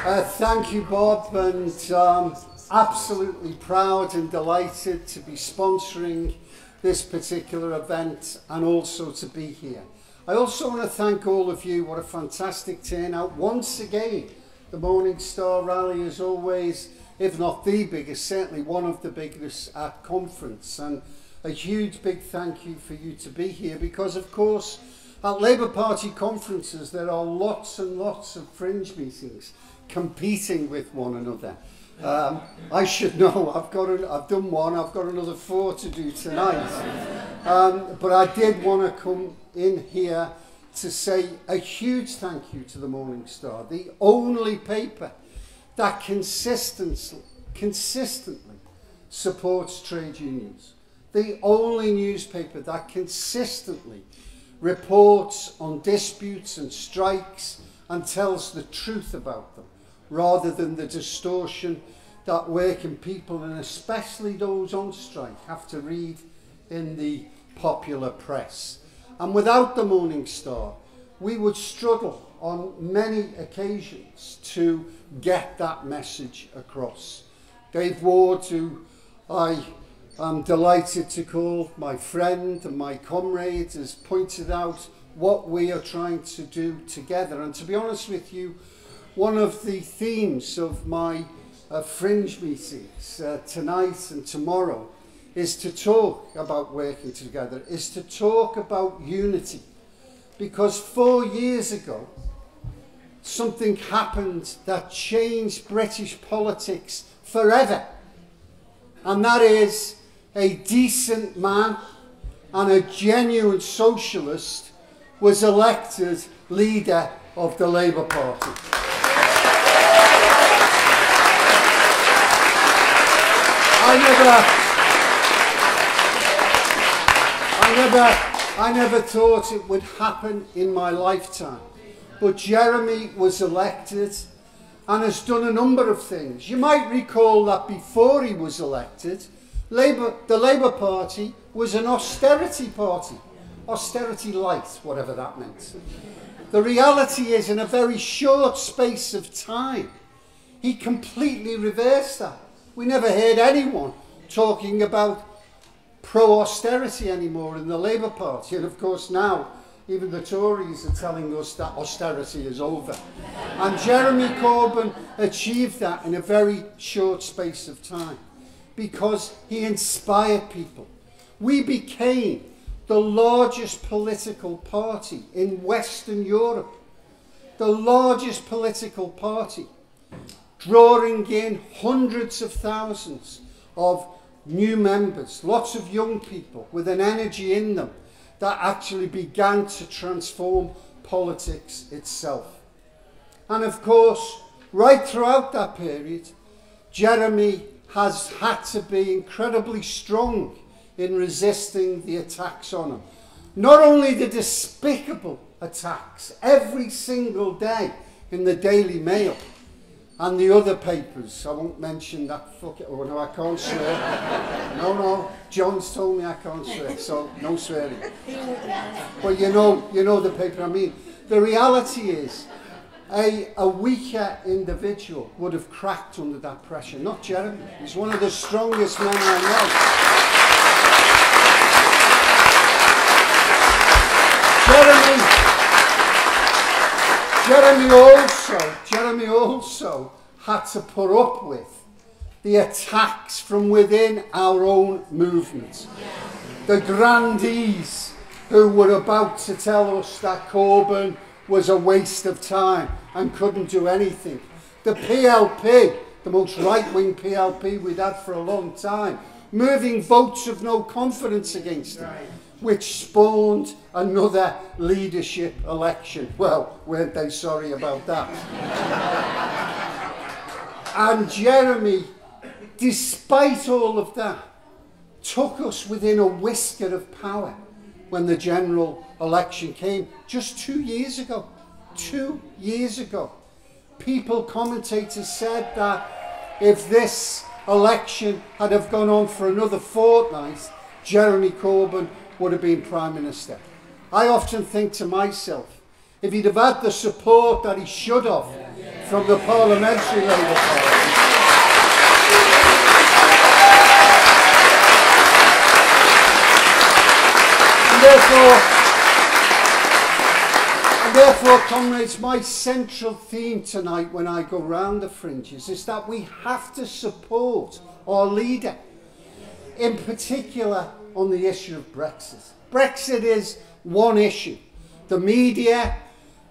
Thank you, Bob, and absolutely proud and delighted to be sponsoring this particular event and also to be here. I also want to thank all of you. What a fantastic turnout. Once again, the Morning Star Rally is always, if not the biggest, certainly one of the biggest at conference. And a huge big thank you for you to be here because, of course, at Labour Party conferences, there are lots and lots of fringe meetings competing with one another. I should know, I've done one, I've got another 4 to do tonight. But I did want to come in here to say a huge thank you to the Morning Star, the only paper that consistently supports trade unions, the only newspaper that consistently reports on disputes and strikes and tells the truth about them, rather than the distortion that working people, and especially those on strike, have to read in the popular press. And without the Morning Star, we would struggle on many occasions to get that message across. Dave Ward, who I am delighted to call my friend and my comrade, has pointed out what we are trying to do together. And to be honest with you, one of the themes of my fringe meetings tonight and tomorrow is to talk about working together, is to talk about unity. Because 4 years ago, something happened that changed British politics forever. And that is a decent man and a genuine socialist was elected leader of the Labour Party. I never thought it would happen in my lifetime. But Jeremy was elected and has done a number of things. You might recall that before he was elected, the Labour Party was an austerity party. Austerity light, whatever that meant. The reality is, in a very short space of time, he completely reversed that. We never heard anyone talking about pro-austerity anymore in the Labour Party. And of course now, even the Tories are telling us that austerity is over. And Jeremy Corbyn achieved that in a very short space of time because he inspired people. We became the largest political party in Western Europe. The largest political party, drawing in hundreds of thousands of new members, lots of young people with an energy in them that actually began to transform politics itself. And of course, right throughout that period, Jeremy has had to be incredibly strong in resisting the attacks on him. Not only the despicable attacks every single day in the Daily Mail and the other papers. I won't mention that oh no, I can't swear. No, John's told me I can't swear, so no swearing. But you know the paper I mean. The reality is, a weaker individual would have cracked under that pressure. Not Jeremy. He's one of the strongest men I know. Jeremy also had to put up with the attacks from within our own movement. The grandees who were about to tell us that Corbyn was a waste of time and couldn't do anything. The PLP, the most right-wing PLP we'd had for a long time, moving votes of no confidence against him, which spawned another leadership election. Well, weren't they sorry about that? And Jeremy, despite all of that, took us within a whisker of power when the general election came just 2 years ago. 2 years ago. People, commentators said that if this election had have gone on for another fortnight, Jeremy Corbyn would have been Prime Minister. I often think to myself, if he'd have had the support that he should have from the Parliamentary Labour Party. And therefore, comrades, my central theme tonight when I go round the fringes is that we have to support our leader, in particular on the issue of Brexit. Brexit is one issue. The media,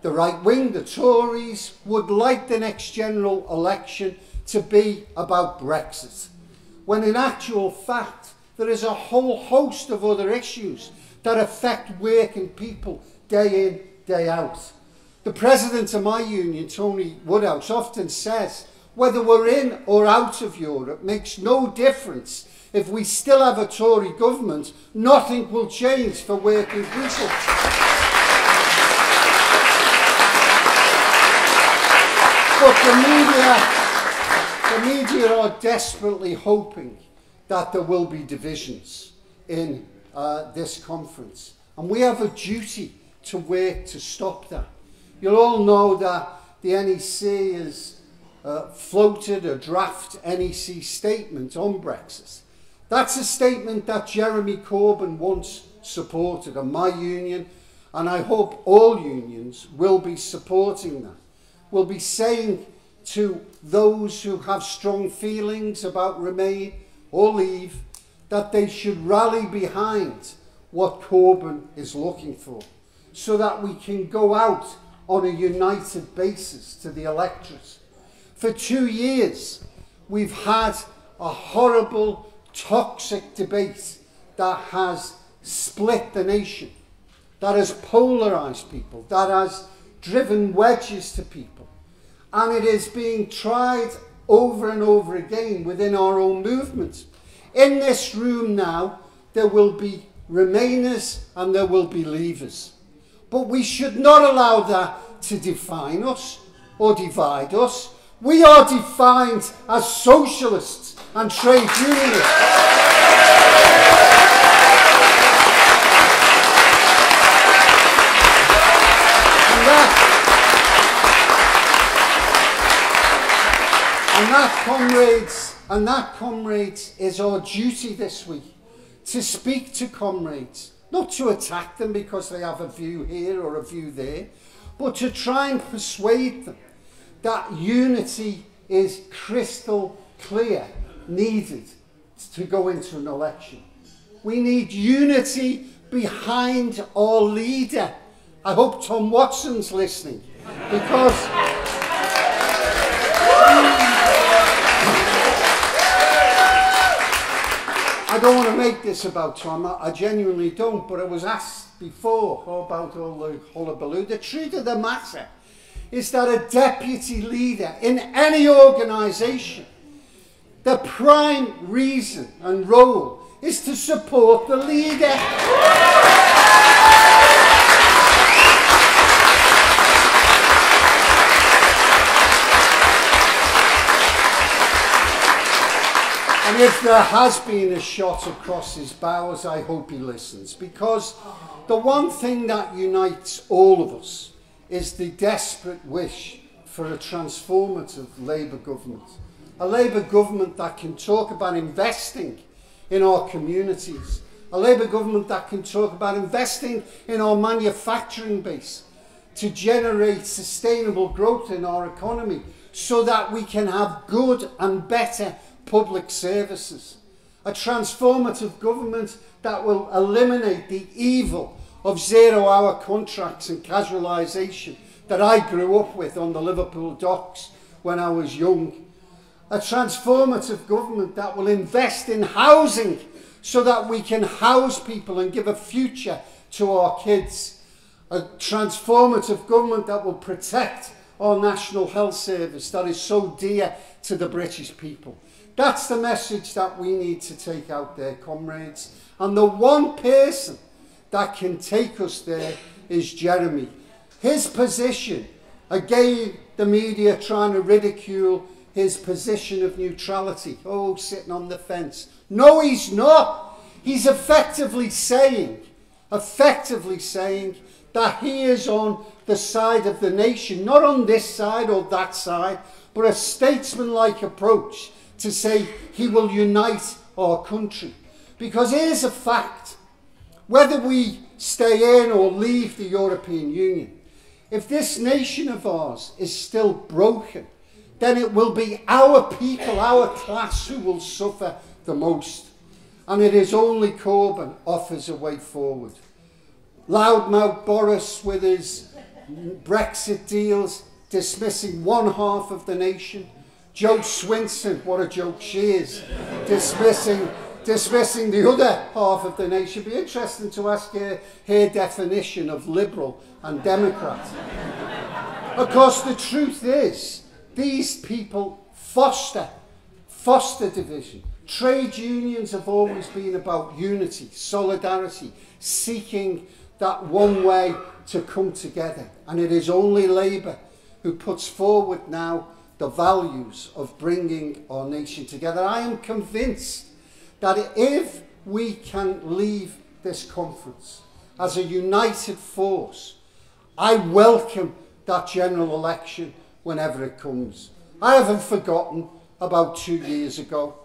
the right wing, the Tories, would like the next general election to be about Brexit, when in actual fact there is a whole host of other issues that affect working people day in, day out. The president of my union, Tony Woodhouse, often says whether we're in or out of Europe makes no difference. If we still have a Tory government, nothing will change for working people. But the media are desperately hoping that there will be divisions in this conference. And we have a duty to work to stop that. You'll all know that the NEC has floated a draft NEC statement on Brexit. That's a statement that Jeremy Corbyn once supported, and my union, and I hope all unions will be supporting that. We'll be saying to those who have strong feelings about Remain or Leave that they should rally behind what Corbyn is looking for, so that we can go out on a united basis to the electorate. For 2 years, we've had a horrible, toxic debate that has split the nation, that has polarised people, that has driven wedges to people. And it is being tried over and over again within our own movement. In this room now, there will be Remainers and there will be Leavers. But we should not allow that to define us or divide us. We are defined as socialists and trade unionists. And that, comrades, is our duty this week, to speak to comrades, not to attack them because they have a view here or a view there, but to try and persuade them that unity is crystal clear, needed to go into an election. We need unity behind our leader. I hope Tom Watson's listening, because I don't want to make this about Tom, I genuinely don't, but I was asked before about all the hullabaloo. The truth of the matter is that a deputy leader in any organisation, the prime reason and role is to support the leader. And if there has been a shot across his bows, I hope he listens, because the one thing that unites all of us is the desperate wish for a transformative Labour government. A Labour government that can talk about investing in our communities. A Labour government that can talk about investing in our manufacturing base to generate sustainable growth in our economy so that we can have good and better public services. A transformative government that will eliminate the evil of zero-hour contracts and casualisation that I grew up with on the Liverpool docks when I was young. A transformative government that will invest in housing so that we can house people and give a future to our kids. A transformative government that will protect our National Health Service that is so dear to the British people. That's the message that we need to take out there, comrades. And the one person that can take us there is Jeremy. His position, again, the media trying to ridicule his position of neutrality. Oh, sitting on the fence. No, he's not. He's effectively saying that he is on the side of the nation, not on this side or that side, but a statesman-like approach to say he will unite our country. Because here's a fact: whether we stay in or leave the European Union, if this nation of ours is still broken, then it will be our people, our class, who will suffer the most. And it is only Corbyn offers a way forward. Loudmouth Boris with his Brexit deals, dismissing one half of the nation. Jo Swinson, what a joke she is, dismissing the other half of the nation. It'd be interesting to ask her definition of liberal and democrat. Of course, the truth is, these people foster division. Trade unions have always been about unity, solidarity, seeking that one way to come together. And it is only Labour who puts forward now the values of bringing our nation together. I am convinced that if we can leave this conference as a united force, I welcome that general election whenever it comes. I haven't forgotten about 2 years ago,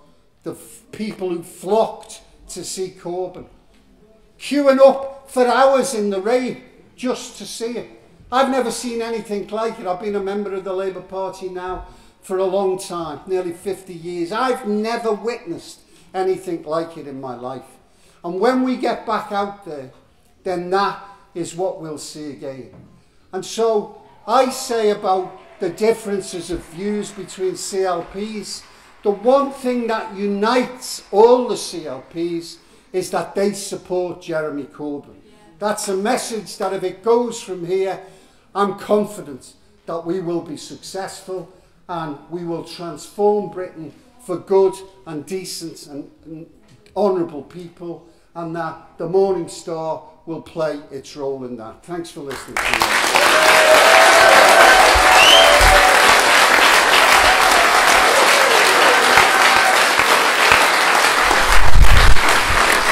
the people who flocked to see Corbyn, queuing up for hours in the rain just to see it. I've never seen anything like it. I've been a member of the Labour Party now for a long time, nearly 50 years. I've never witnessed anything like it in my life. And when we get back out there, then that is what we'll see again. And so I say about the differences of views between CLPs, the one thing that unites all the CLPs is that they support Jeremy Corbyn. That's a message that if it goes from here, I'm confident that we will be successful and we will transform Britain for good and decent and honourable people, and that the Morning Star will play its role in that. Thanks for listening to me.